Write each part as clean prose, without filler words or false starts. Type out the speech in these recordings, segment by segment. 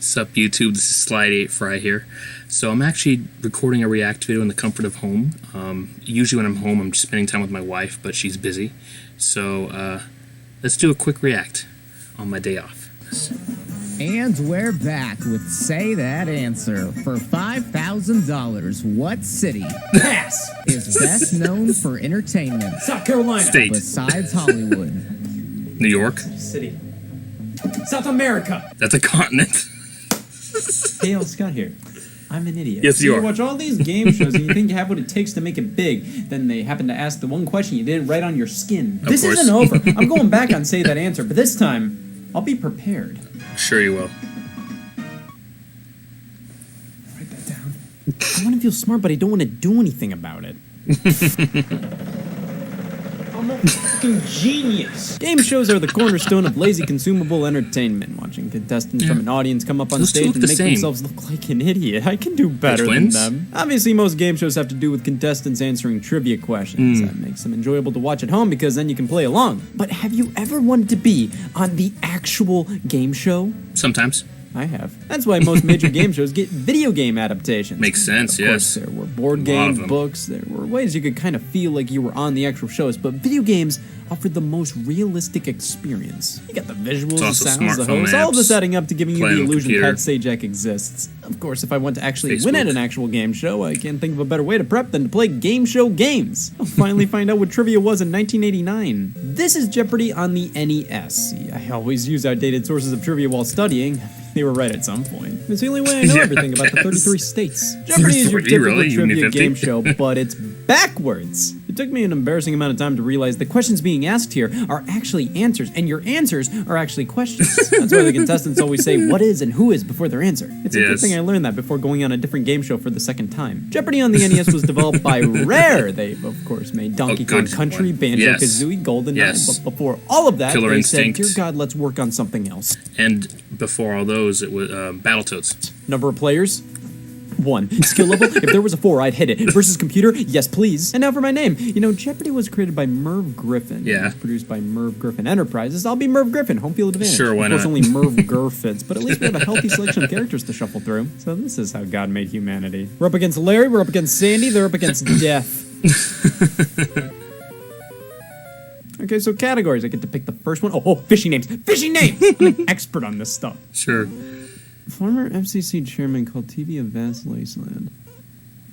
Sup YouTube, this is Slide 8 Fry here. So I'm actually recording a react video in the comfort of home. Usually when I'm home I'm just spending time with my wife, but she's busy. So let's do a quick react on my day off. And we're back with Say That Answer. For $5,000, what city Pass. is best known for entertainment South Carolina. State. besides Hollywood? New York. City. South America. That's a continent. Hey, Scott here. I'm an idiot. Yes, you are. You watch all these game shows and you think you have what it takes to make it big. Then they happen to ask the one question you didn't write on your skin. This course. isn't over. I'm going back on Say That Answer, but this time, I'll be prepared. Sure you will. Write that down. I want to feel smart, but I don't want to do anything about it. I'm a fucking genius. Game shows are the cornerstone of lazy consumable entertainment. Watching contestants from an audience come up on Those two stage look and the make same. themselves look like an idiot. I can do better than twins? them. Obviously, most game shows have to do with contestants answering trivia questions. That makes them enjoyable to watch at home because then you can play along. But have you ever wanted to be on the actual game show? Sometimes. I have. That's why most major game shows get video game adaptations. Makes sense, Of course, yes. there were board A lot of games, them. books, there were ways you could kind of feel like you were on the actual shows, but video games offered the most realistic experience. You got the visuals, the also sounds, the smartphone hosts, all of this apps, adding up to giving you playing the on the illusion computer. Pat Sajak exists. Of course, if I want to actually win Facebook. at an actual game show, I can't think of a better way to prep than to play game show games. I'll finally find out what trivia was in 1989. This is Jeopardy on the NES. See, I always use outdated sources of trivia while studying. They were right at some point. It's the only way I know Yeah, everything about the yes. 33 states. Jeopardy is your 30, typical really? You need trivia 50? game show, but it's backwards. It took me an embarrassing amount of time to realize the questions being asked here are actually answers, and your answers are actually questions. That's why the contestants always say what is and who is before their answer. It's a good Yes. thing I learned that before going on a different game show for the second time. Jeopardy on the NES was developed by Rare. They, of course, made Donkey Kong good Country, one. Banjo-Kazooie, GoldenEye, Yes. but before all of that, Killer they Instinct. said, dear God, let's work on something else. And before all those, it was Battletoads. Number of players? 1. Skill level? If there was a 4, I'd hit it. Versus computer? Yes, please. And now for my name. You know, Jeopardy was created by Merv Griffin. Yeah. It was produced by Merv Griffin Enterprises. I'll be Merv Griffin. Home field advantage. Sure, why Of course, not? only Merv Gur fits, but at least we have a healthy selection of characters to shuffle through. So this is how God made humanity. We're up against Larry, we're up against Sandy, they're up against death. Okay, so categories. I get to pick the first one. Oh, fishing names. Fishing names! I'm an expert on this stuff. Sure. Former FCC chairman called TV of Vassalaceland.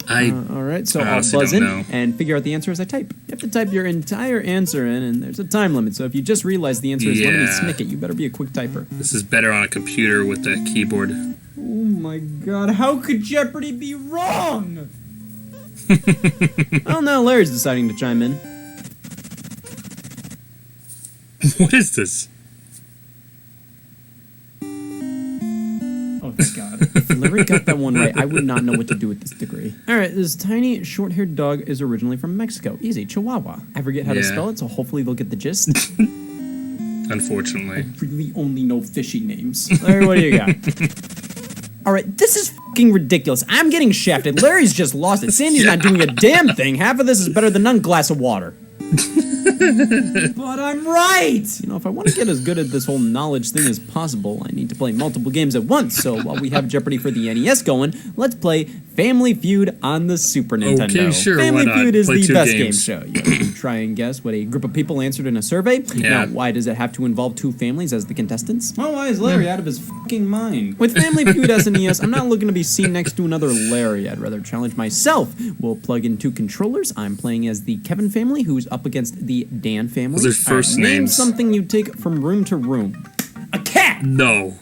I All right, so I I'll honestly buzz don't in know. and figure out the answer as I type. You have to type your entire answer in, and there's a time limit. So if you just realize the answer is Lemony Yeah. Snicket, you better be a quick typer. This is better on a computer with a keyboard. Oh my God, how could Jeopardy be wrong? Well, now Larry's deciding to chime in. What is this? Oh, thank God. If Larry got that one right, I would not know what to do with this degree. All right, this tiny, short-haired dog is originally from Mexico. Easy, Chihuahua. I forget how to Yeah. spell it, so hopefully they'll get the gist. Unfortunately. Really only know fishy names. Larry, what do you got? All right, this is fucking ridiculous. I'm getting shafted. Larry's just lost it. Sandy's not doing a damn thing. Half of this is better than none glass of water. But I'm right! You know, if I want to get as good at this whole knowledge thing as possible, I need to play multiple games at once. So while we have Jeopardy for the NES going, let's play Family Feud on the Super Nintendo. Okay, sure, Family why not? Feud is Play the two best games. game show. You can try and guess what a group of people answered in a survey. Yeah. Now, why does it have to involve two families as the contestants? Well, why is Larry out of his fucking mind? With Family Feud SNES, I'm not looking to be seen next to another Larry. I'd rather challenge myself. We'll plug in two controllers. I'm playing as the Kevin family, who's up against the Dan family. Those are first Name names. something you take from room to room. A cat! No.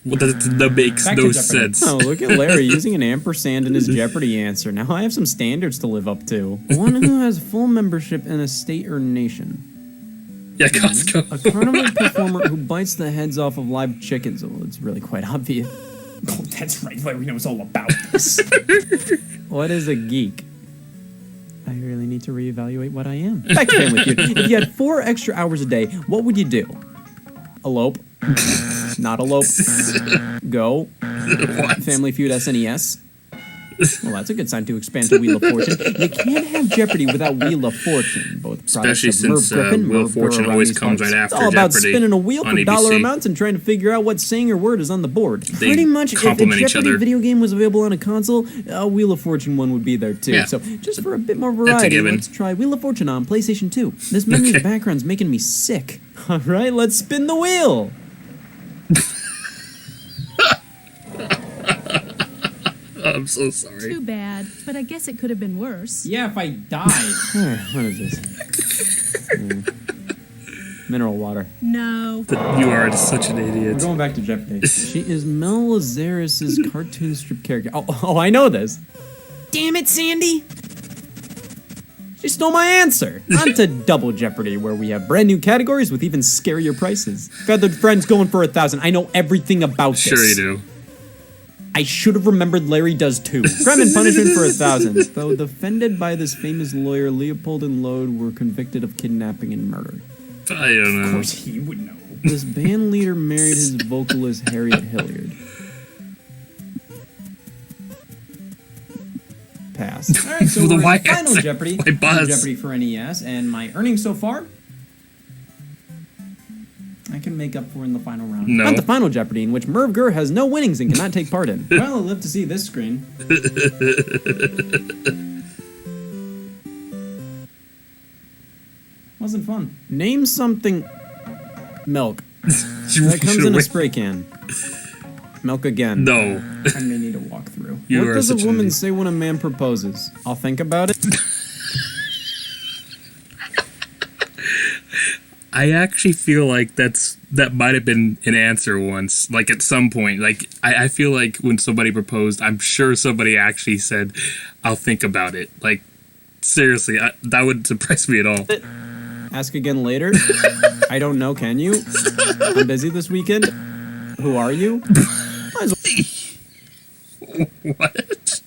Well, that makes Back to no Jeopardy. sense. Oh, look at Larry using an ampersand in his Jeopardy answer. Now I have some standards to live up to. One who has full membership in a state or nation. Yeah, Costco. A carnival performer who bites the heads off of live chickens. Oh, it's really quite obvious. Oh, that's right. Larry knows all about this. What is a geek? I really need to reevaluate what I am. Back to Family Feud. If you had 4 extra hours a day, what would you do? Elope. Not elope. Go. What? Family Feud SNES. Well, that's a good sign to expand to Wheel of Fortune. You can't have Jeopardy without Wheel of Fortune. Both products Especially of Merv since Griffin, Wheel Merv of Fortune Burr always around comes these right parts. after It's all about Jeopardy spinning a wheel on for dollar ABC. amounts and trying to figure out what saying or word is on the board. They Pretty much, if a complement each Jeopardy other. video game was available on a console, a Wheel of Fortune one would be there too. Yeah. So just for a bit more a variety, given. let's try Wheel of Fortune on PlayStation 2. This menu's Okay. background's making me sick. All right, let's spin the wheel. I'm so sorry. Too bad, but I guess it could have been worse. Yeah, if I died. What is this? Mineral water. No. You are such an We're idiot. going back to Jeopardy. She is Mel Lazarus's cartoon strip character. Oh, I know this. Damn it, Sandy! She stole my answer. On to Double Jeopardy, where we have brand new categories with even scarier prices. Feathered Friends going for 1,000. I know everything about this. Sure you do. I should have remembered Larry does too. Crime and punishment for 1,000. Though defended by this famous lawyer, Leopold and Lode were convicted of kidnapping and murder. I don't Of know. course he would know. This band leader married his vocalist Harriet Hilliard. Pass. All right, so The we're why in Final answer? Jeopardy. Why buzz? Jeopardy for NES, and my earnings so far, I can make up for in the final round. No. On to Final Jeopardy, in which Merv Gurr has no winnings and cannot take part in. Well, I'll live to see this screen. Wasn't fun. Name something. Milk. You That comes should in a wait. spray can. Milk again. No. I may need a walkthrough. You What are does a such an woman idiot. say when a man proposes? I'll think about it. I actually feel like that might have been an answer once, like at some point. Like I feel like when somebody proposed, I'm sure somebody actually said, "I'll think about it." Like seriously, that wouldn't surprise me at all. Ask again later. I don't know, can you? I'm busy this weekend. Who are you? What?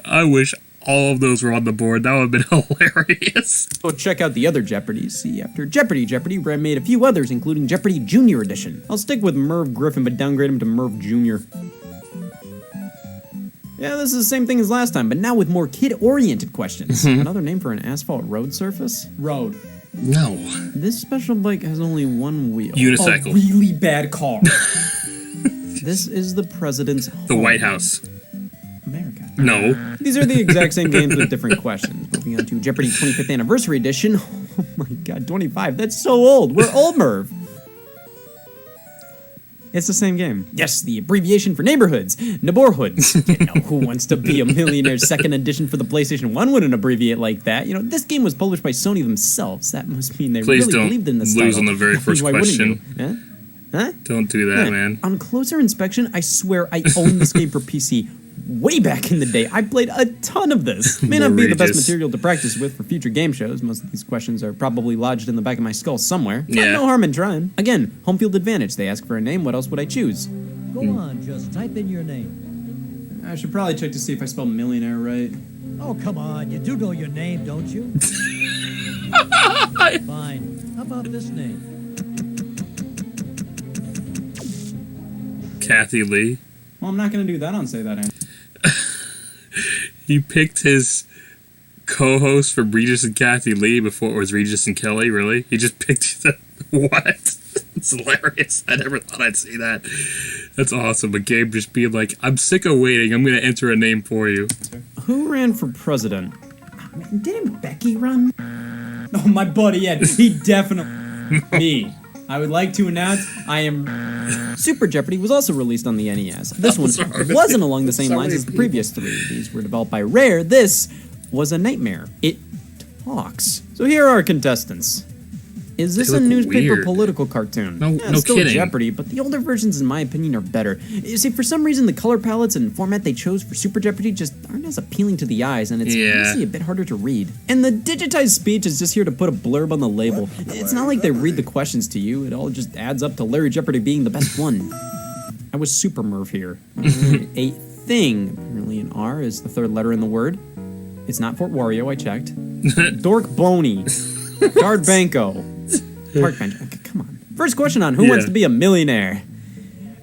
I wish all of those were on the board. That would have been hilarious. Go check out the other Jeopardies. See, after Jeopardy, Brad made a few others, including Jeopardy Junior Edition. I'll stick with Merv Griffin, but downgrade him to Merv Jr. Yeah, this is the same thing as last time, but now with more kid-oriented questions. Another name for an asphalt road surface? Road. No. This special bike has only one wheel. A Unicycle. really bad car. This is the president's home. The White House. America. No. These are the exact same games with different questions. Moving on to Jeopardy 25th Anniversary Edition. Oh my god, 25. That's so old. We're old, Merv. It's the same game. Yes, the abbreviation for neighborhoods. Neighborhoods. You know, Who Wants to Be a Millionaire second edition for the PlayStation 1 wouldn't abbreviate like that. You know, this game was published by Sony themselves. That must mean they Please really don't believed in this lose title. on the very first Why wouldn't question. you? Huh? Don't do that, man. On closer inspection, I swear I owned this game for PC way back in the day. I played a ton of this. May not be the best Outrageous. material to practice with for future game shows. Most of these questions are probably lodged in the back of my skull somewhere. But Yeah. no harm in trying. Again, home field advantage. They ask for a name. What else would I choose? Go on, just type in your name. I should probably check to see if I spell millionaire right. Oh, come on, you do know your name, don't you? Fine. How about this name? Kathy Lee. Well, I'm not going to do that on Say That Answer. He picked his co-host for Regis and Kathy Lee before it was Regis and Kelly, really? He just picked the... What? It's hilarious. I never thought I'd see that. That's awesome. A Gabe just being like, I'm sick of waiting. I'm going to enter a name for you. Who ran for president? Didn't Becky run? Oh, my buddy Ed. He definitely... Me. I would like to announce I am... Super Jeopardy was also released on the NES. This one sorry. wasn't along the same So lines many as the previous three. These were developed by Rare. This was a nightmare. It talks. So here are our contestants. Is this They a look newspaper weird. political cartoon? No- Yeah, no it's still kidding. Jeopardy, but the older versions, in my opinion, are better. You see, for some reason, the color palettes and format they chose for Super Jeopardy just aren't as appealing to the eyes, and it's Yeah. honestly a bit harder to read. And the digitized speech is just here to put a blurb on the label. It's not like they read the questions to you. It all just adds up to Larry Jeopardy being the best one. I was Super Merv here. A thing. Apparently an R is the third letter in the word. It's not Fort Wario, I checked. Dork Boney. Guard Banco. Park bench. Okay, come on. First question on Who Wants Yeah. to Be a Millionaire?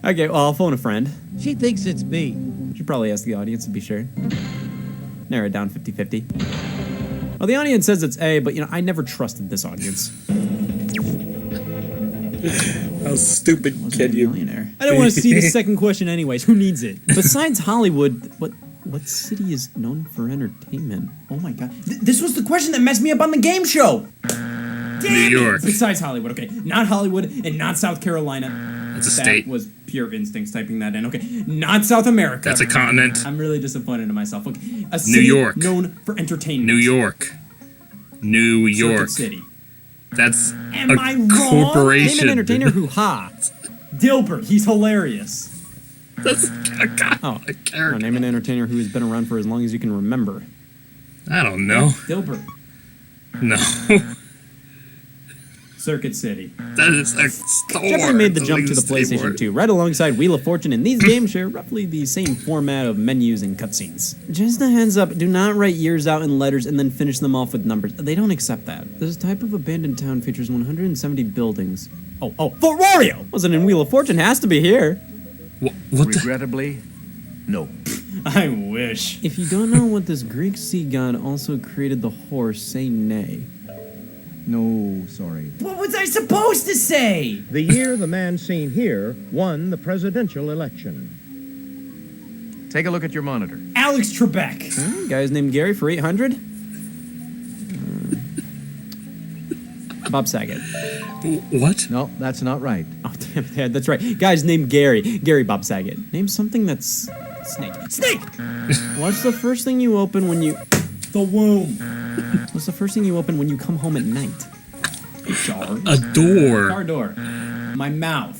Okay, well, I'll phone a friend. She thinks it's me. Should probably ask the audience to be sure. Narrow it down 50-50. Well, the audience says it's A, but, I never trusted this audience. How stupid can you? Millionaire. I don't want to see the second question anyways. Who needs it? Besides Hollywood, what city is known for entertainment? Oh my god. This was the question that messed me up on the game show. New York. Besides Hollywood, okay. Not Hollywood and not South Carolina. That's a state. That was pure instincts typing that in. Okay. Not South America. That's a continent. I'm really disappointed in myself. Okay. A New city York. known for entertainment. New York. New York. Circuit City. That's Am a I wrong? corporation. Name an entertainer who ha. Dilbert. He's hilarious. That's a character. Name an entertainer who has been around for as long as you can remember. I don't know. Dilbert. No. Circuit City. That is a store. Jeopardy made the jump to the It's a PlayStation 2, right alongside Wheel of Fortune, and these games share roughly the same format of menus and cutscenes. Just a heads up, do not write years out in letters and then finish them off with numbers. They don't accept that. This type of abandoned town features 170 buildings. Oh, Fort Wario! Wasn't in Wheel of Fortune, has to be here. What the? Regrettably, no. I wish. If you don't know what this Greek sea god also created the horse, say nay. No, sorry. What was I supposed to say? The year the man seen here won the presidential election. Take a look at your monitor. Alex Trebek. Guy's named Gary for 800. Bob Saget. What? No, that's not right. Oh, damn it, yeah, that's right. Guy's named Gary. Gary Bob Saget. Name something that's... Snake. Snake! What's the first thing you open when you... The womb. What's the first thing you open when you come home at night? Jar. A door. Car door. My mouth.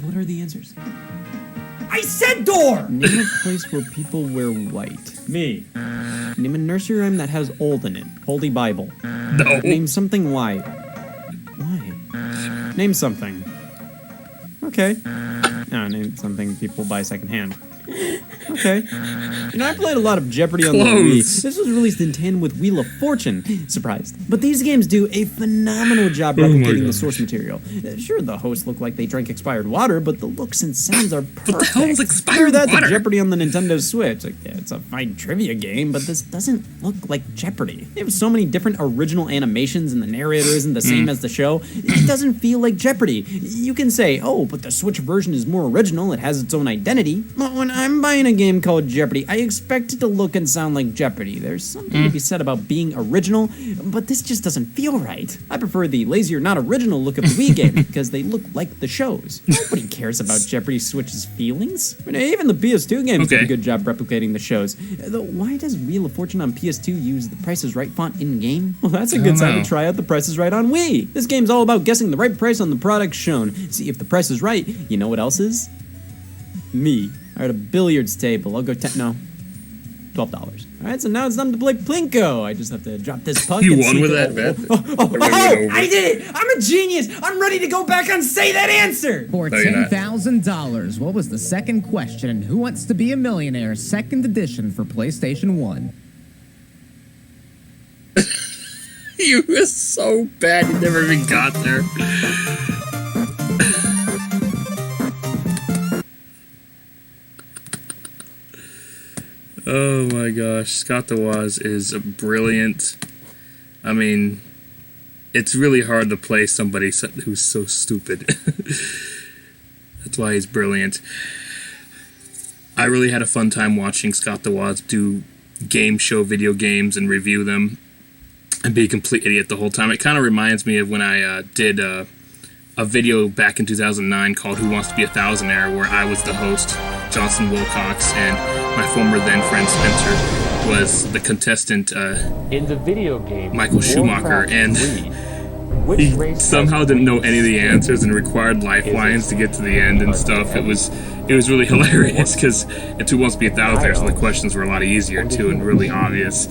What are the answers? I said door! Name a place where people wear white. Me. Name a nursery rhyme that has old in it. Holy Bible. No. Name something white. Why? Name something. Okay. Name something people buy secondhand. Okay. I played a lot of Jeopardy on the Wii. This was released in tandem with Wheel of Fortune. Surprised. But these games do a phenomenal job replicating the source material. Sure, the hosts look like they drank expired water, but the looks and sounds are perfect. What the hell is expired Compare that water? to Jeopardy on the Nintendo Switch. Like, yeah, it's a fine trivia game, but this doesn't look like Jeopardy. They have so many different original animations, and the narrator isn't the same as the show. It doesn't feel like Jeopardy. You can say, oh, but the Switch version is more original. It has its own identity. But when I'm buying a game called Jeopardy, I expect it to look and sound like Jeopardy. There's something to be said about being original, but this just doesn't feel right. I prefer the lazy or not original look of the Wii game because they look like the shows. Nobody cares about Jeopardy Switch's feelings. I mean, even the PS2 games did a good job replicating the shows. Though, why does Wheel of Fortune on PS2 use the Price is Right font in-game? Well, that's a good time to try out the Price is Right on Wii. This game's all about guessing the right price on the product shown. See if the price is right, you know what else is? Me. Alright, a billiards table. I'll go $12. Alright, so now it's time to play Plinko. I just have to drop this puck. You and won see with the- that bet. I did it! I'm a genius! I'm ready to go back and say that answer! For No, you're not. $10,000, what was the second question? And Who Wants to Be a Millionaire? Second edition for PlayStation 1. You were so bad you never even got there. Oh my gosh, Scott the Woz is brilliant. I mean, it's really hard to play somebody who's so stupid. That's why he's brilliant. I really had a fun time watching Scott the Woz do game show video games and review them and be a complete idiot the whole time. It kind of reminds me of when I did a video back in 2009 called Who Wants to Be a Thousandaire, where I was the host, Johnson Wilcox, and my former then friend Spencer was the contestant, In the video game, Michael Schumacher, and he somehow didn't know any of the answers and required lifelines to get to the end and stuff. It was really hilarious because it's Who Wants to Be a Thousandaire, so the questions were a lot easier too and really obvious.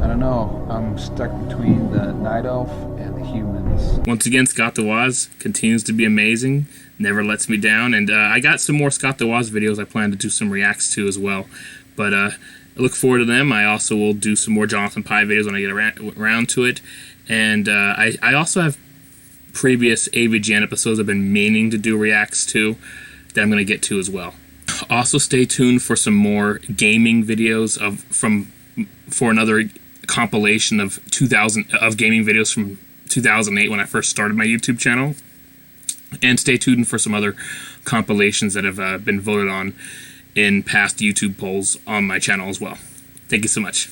I don't know. I'm stuck between the Night Elf and the humans. Once again, Scott the Woz continues to be amazing, never lets me down, and I got some more Scott the Woz videos I plan to do some reacts to as well, but I look forward to them. I also will do some more Jonathan Pie videos when I get around to it, and I also have previous AVGN episodes I've been meaning to do reacts to that I'm going to get to as well. Also, stay tuned for some more gaming videos for another compilation of gaming videos from 2008 when I first started my YouTube channel. And stay tuned for some other compilations that have been voted on in past YouTube polls on my channel as well. Thank you so much.